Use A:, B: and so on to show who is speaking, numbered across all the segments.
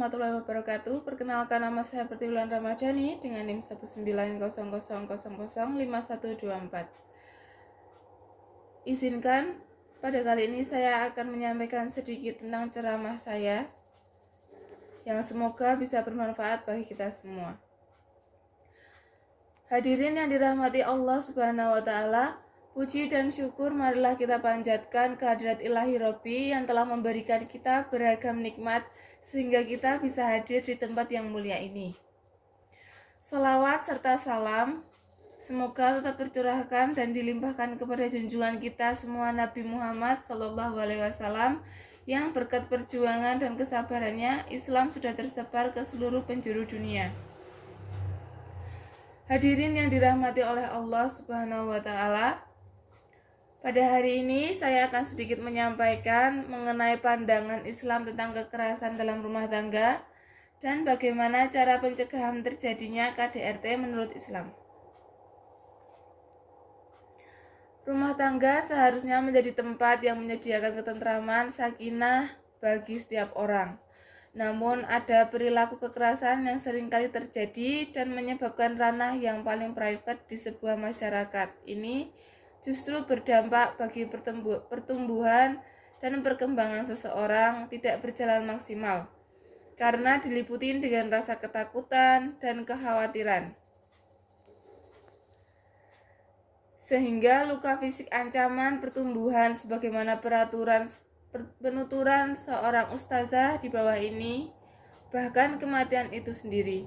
A: warahmatullahi wabarakatuh. Perkenalkan, nama saya Pertiulan Ramadhani dengan NIM 19000005124. Izinkan pada kali ini saya akan menyampaikan sedikit tentang ceramah saya yang semoga bisa bermanfaat bagi kita semua. Hadirin yang dirahmati Allah Subhanahu wa Ta'ala, puji dan syukur marilah kita panjatkan kehadirat Ilahi Robbi yang telah memberikan kita beragam nikmat sehingga kita bisa hadir di tempat yang mulia ini. Salawat serta salam semoga tetap tercurahkan dan dilimpahkan kepada junjungan kita semua Nabi Muhammad SAW yang berkat perjuangan dan kesabarannya Islam sudah tersebar ke seluruh penjuru dunia. Hadirin yang dirahmati oleh Allah Subhanahu wa Ta'ala, pada hari ini saya akan sedikit menyampaikan mengenai pandangan Islam tentang kekerasan dalam rumah tangga dan bagaimana cara pencegahan terjadinya KDRT menurut Islam. Rumah tangga seharusnya menjadi tempat yang menyediakan ketentraman, sakinah bagi setiap orang. Namun ada perilaku kekerasan yang seringkali terjadi dan menyebabkan ranah yang paling private di sebuah masyarakat. Ini justru berdampak bagi pertumbuhan dan perkembangan seseorang tidak berjalan maksimal karena diliputi dengan rasa ketakutan dan kekhawatiran. Sehingga luka fisik ancaman pertumbuhan sebagaimana penuturan seorang ustazah di bawah ini, bahkan kematian itu sendiri.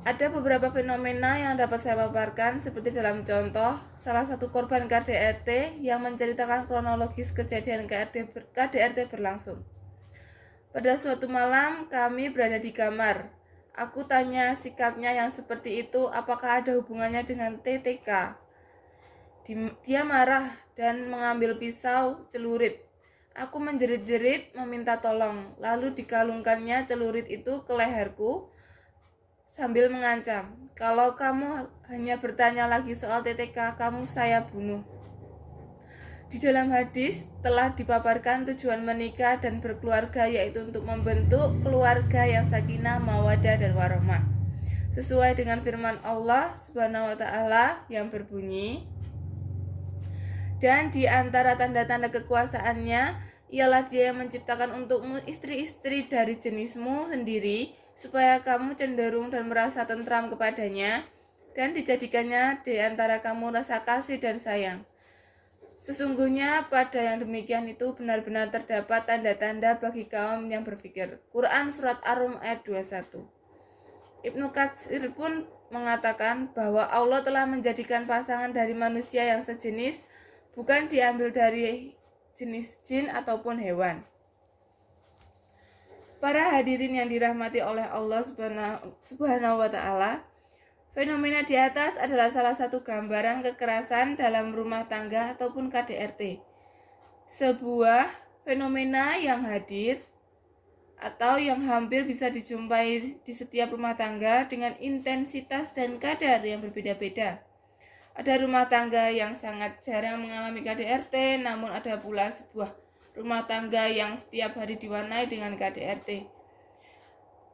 A: Ada beberapa fenomena yang dapat saya paparkan seperti dalam contoh, salah satu korban KDRT yang menceritakan kronologis kejadian KDRT berlangsung. Pada suatu malam kami berada di kamar. Aku tanya sikapnya yang seperti itu apakah ada hubungannya dengan TTK. Dia marah dan mengambil pisau celurit. Aku menjerit-jerit meminta tolong, lalu dikalungkannya celurit itu ke leherku sambil mengancam, kalau kamu hanya bertanya lagi soal TTK, kamu saya bunuh. Di dalam hadis telah dipaparkan tujuan menikah dan berkeluarga yaitu untuk membentuk keluarga yang sakinah, mawaddah, dan warahmah. Sesuai dengan firman Allah Subhanahu wa Ta'ala yang berbunyi, dan di antara tanda-tanda kekuasaannya ialah Dia yang menciptakan untukmu istri-istri dari jenismu sendiri, supaya kamu cenderung dan merasa tentram kepadanya, dan dijadikannya di antara kamu rasa kasih dan sayang. Sesungguhnya pada yang demikian itu benar-benar terdapat tanda-tanda bagi kaum yang berpikir. Quran Surat Ar-Rum ayat 21. Ibnu Katsir pun mengatakan bahwa Allah telah menjadikan pasangan dari manusia yang sejenis, bukan diambil dari jenis jin ataupun hewan. Para hadirin yang dirahmati oleh Allah Subhanahu wa Ta'ala, fenomena di atas adalah salah satu gambaran kekerasan dalam rumah tangga ataupun KDRT. Sebuah fenomena yang hadir atau yang hampir bisa dijumpai di setiap rumah tangga dengan intensitas dan kadar yang berbeda-beda. Ada rumah tangga yang sangat jarang mengalami KDRT, namun ada pula sebuah rumah tangga yang setiap hari diwarnai dengan KDRT.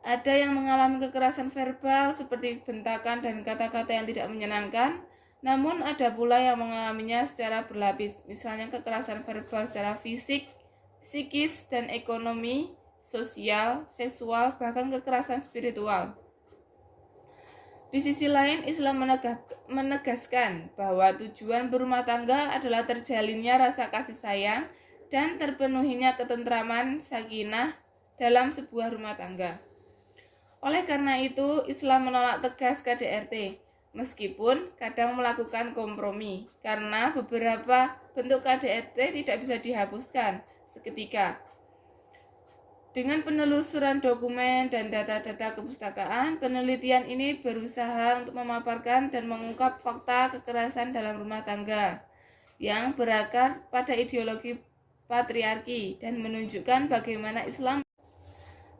A: Ada yang mengalami kekerasan verbal seperti bentakan dan kata-kata yang tidak menyenangkan, namun ada pula yang mengalaminya secara berlapis, misalnya kekerasan verbal secara fisik, psikis, dan ekonomi, sosial, seksual, bahkan kekerasan spiritual. Di sisi lain, Islam menegaskan bahwa tujuan berumah tangga adalah terjalinnya rasa kasih sayang dan terpenuhinya ketentraman sakinah dalam sebuah rumah tangga. Oleh karena itu, Islam menolak tegas KDRT, meskipun kadang melakukan kompromi, karena beberapa bentuk KDRT tidak bisa dihapuskan seketika. Dengan penelusuran dokumen dan data-data kepustakaan, penelitian ini berusaha untuk memaparkan dan mengungkap fakta kekerasan dalam rumah tangga yang berakar pada ideologi patriarki dan menunjukkan bagaimana Islam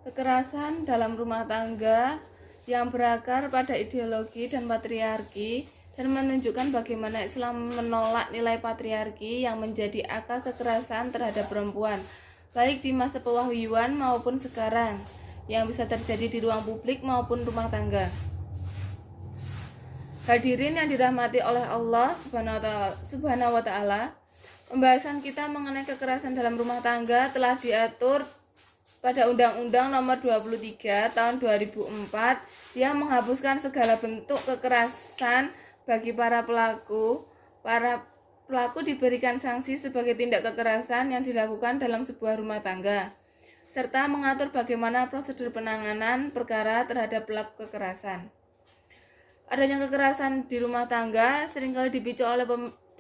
A: kekerasan dalam rumah tangga yang berakar pada ideologi dan patriarki dan menunjukkan bagaimana Islam menolak nilai patriarki yang menjadi akar kekerasan terhadap perempuan baik di masa pewahyuan maupun sekarang. yang bisa terjadi di ruang publik maupun rumah tangga. Hadirin yang dirahmati oleh Allah Subhanahu wa Ta'ala, pembahasan kita mengenai kekerasan dalam rumah tangga telah diatur pada Undang-Undang Nomor 23 Tahun 2004 yang menghapuskan segala bentuk kekerasan bagi para pelaku. Para pelaku diberikan sanksi sebagai tindak kekerasan yang dilakukan dalam sebuah rumah tangga, serta mengatur bagaimana prosedur penanganan perkara terhadap pelaku kekerasan. Adanya kekerasan di rumah tangga seringkali dipicu oleh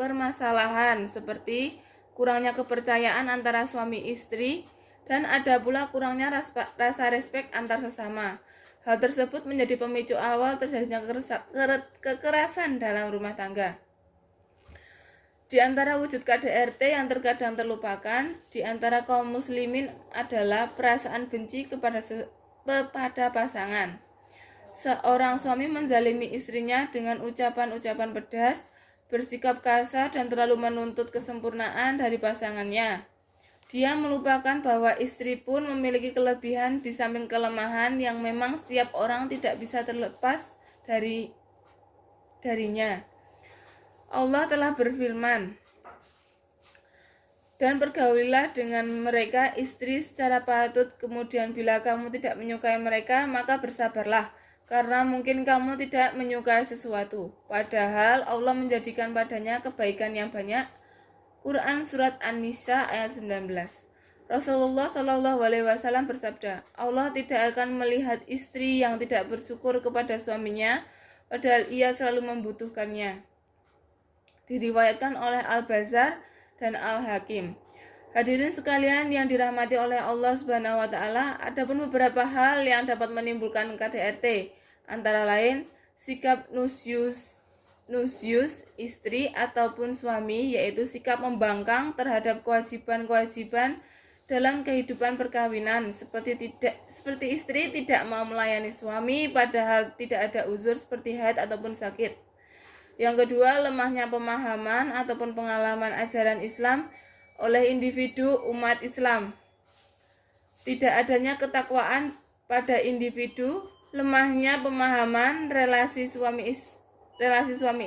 A: permasalahan seperti kurangnya kepercayaan antara suami istri, dan ada pula kurangnya rasa respek antar sesama. Hal tersebut menjadi pemicu awal terjadinya kekerasan dalam rumah tangga. Di antara wujud KDRT yang terkadang terlupakan di antara kaum muslimin adalah perasaan benci kepada pasangan. Seorang suami menzalimi istrinya dengan ucapan-ucapan pedas, bersikap kasar dan terlalu menuntut kesempurnaan dari pasangannya. Dia melupakan bahwa istri pun memiliki kelebihan di samping kelemahan yang memang setiap orang tidak bisa terlepas darinya. Allah telah berfirman, "Dan pergaulilah dengan mereka istri secara patut, kemudian bila kamu tidak menyukai mereka, maka bersabarlah, karena mungkin kamu tidak menyukai sesuatu, padahal Allah menjadikan padanya kebaikan yang banyak." Quran Surat An-Nisa ayat 19. Rasulullah SAW bersabda, Allah tidak akan melihat istri yang tidak bersyukur kepada suaminya, padahal ia selalu membutuhkannya. Diriwayatkan oleh Al-Bazzar dan Al-Hakim. Hadirin sekalian yang dirahmati oleh Allah Subhanahu wa Ta'ala, ada pun beberapa hal yang dapat menimbulkan KDRT, antara lain sikap nusyus istri ataupun suami, yaitu sikap membangkang terhadap kewajiban-kewajiban dalam kehidupan perkawinan, seperti istri tidak mau melayani suami padahal tidak ada uzur seperti haid ataupun sakit. Yang kedua, lemahnya pemahaman ataupun pengalaman ajaran Islam oleh individu umat Islam. Tidak adanya ketakwaan pada individu, lemahnya pemahaman relasi suami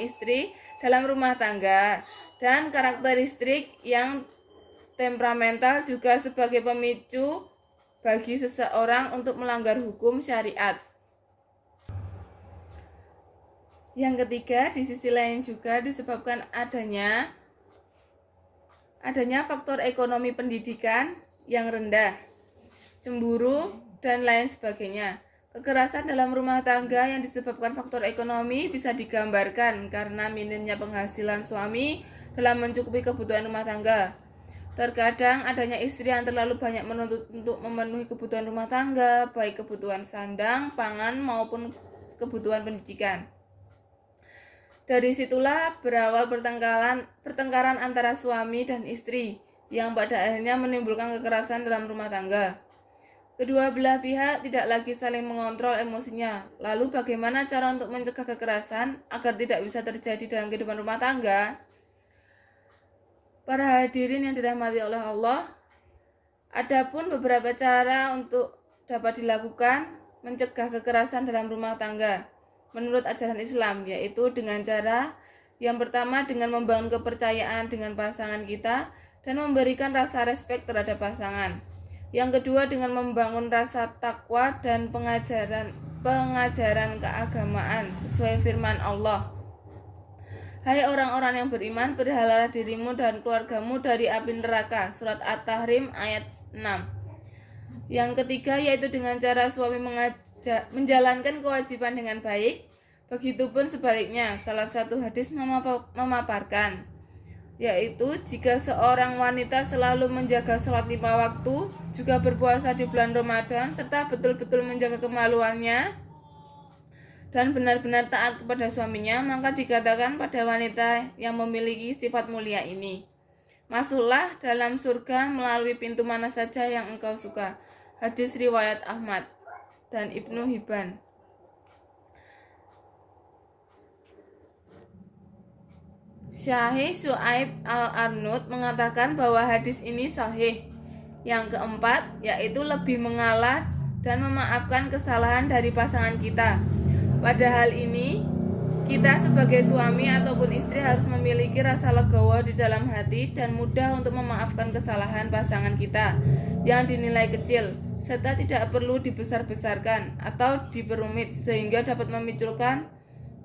A: istri dalam rumah tangga, dan karakteristik yang temperamental juga sebagai pemicu bagi seseorang untuk melanggar hukum syariat. Yang ketiga, di sisi lain juga disebabkan adanya faktor ekonomi pendidikan yang rendah, cemburu, dan lain sebagainya. Kekerasan dalam rumah tangga yang disebabkan faktor ekonomi bisa digambarkan karena minimnya penghasilan suami dalam mencukupi kebutuhan rumah tangga. Terkadang adanya istri yang terlalu banyak menuntut untuk memenuhi kebutuhan rumah tangga, baik kebutuhan sandang, pangan, maupun kebutuhan pendidikan. Dari situlah berawal pertengkaran antara suami dan istri, yang pada akhirnya menimbulkan kekerasan dalam rumah tangga. Kedua belah pihak tidak lagi saling mengontrol emosinya. Lalu bagaimana cara untuk mencegah kekerasan agar tidak bisa terjadi dalam kehidupan rumah tangga? Para hadirin yang dirahmati oleh Allah, ada pun beberapa cara untuk dapat dilakukan mencegah kekerasan dalam rumah tangga menurut ajaran Islam, yaitu dengan cara yang pertama dengan membangun kepercayaan dengan pasangan kita dan memberikan rasa respek terhadap pasangan. Yang kedua dengan membangun rasa takwa dan pengajaran keagamaan sesuai firman Allah. Hai orang-orang yang beriman, peliharalah dirimu dan keluargamu dari api neraka. Surat At-Tahrim ayat 6. Yang ketiga yaitu dengan cara suami menjalankan kewajiban dengan baik. Begitupun sebaliknya, salah satu hadis memaparkan, yaitu jika seorang wanita selalu menjaga sholat 5 waktu, juga berpuasa di bulan Ramadan, serta betul-betul menjaga kemaluannya dan benar-benar taat kepada suaminya, maka dikatakan pada wanita yang memiliki sifat mulia ini, masuklah dalam surga melalui pintu mana saja yang engkau suka. Hadis riwayat Ahmad dan Ibnu Hibban. Syahih Syuaib Al-Arnud mengatakan bahwa hadis ini sahih. Yang keempat, yaitu lebih mengalah dan memaafkan kesalahan dari pasangan kita. Pada hal ini, kita sebagai suami ataupun istri harus memiliki rasa legowo di dalam hati dan mudah untuk memaafkan kesalahan pasangan kita yang dinilai kecil, serta tidak perlu dibesar-besarkan atau diperumit sehingga dapat memiculkan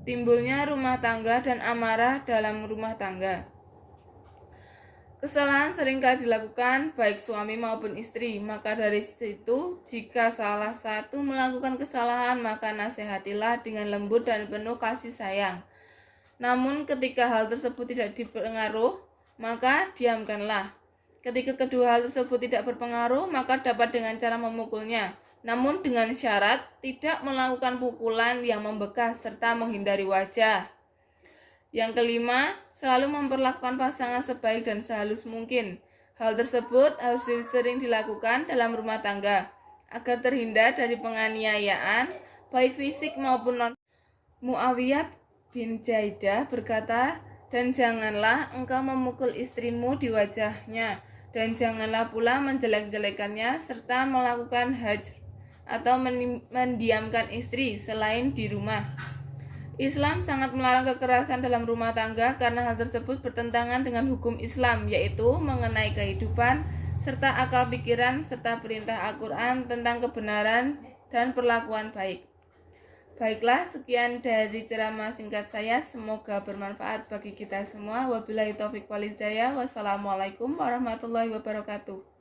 A: timbulnya rumah tangga dan amarah dalam rumah tangga. Kesalahan seringkali dilakukan baik suami maupun istri, maka dari situ jika salah satu melakukan kesalahan maka nasihatilah dengan lembut dan penuh kasih sayang. Namun ketika hal tersebut tidak berpengaruh, maka diamkanlah. Ketika kedua hal tersebut tidak berpengaruh, maka dapat dengan cara memukulnya, namun dengan syarat tidak melakukan pukulan yang membekas serta menghindari wajah. Yang kelima, selalu memperlakukan pasangan sebaik dan sehalus mungkin. Hal tersebut harus sering dilakukan dalam rumah tangga agar terhindar dari penganiayaan baik fisik maupun non. Muawiyah bin Jaidah berkata, "Dan janganlah engkau memukul istrimu di wajahnya, dan janganlah pula menjelek-jelekannya serta melakukan hajr atau mendiamkan istri selain di rumah." Islam sangat melarang kekerasan dalam rumah tangga karena hal tersebut bertentangan dengan hukum Islam, yaitu mengenai kehidupan serta akal pikiran serta perintah Al-Quran tentang kebenaran dan perlakuan baik. Baiklah, sekian dari ceramah singkat saya, semoga bermanfaat bagi kita semua. Wabillahi taufiq wal hidayah. Wassalamualaikum warahmatullahi wabarakatuh.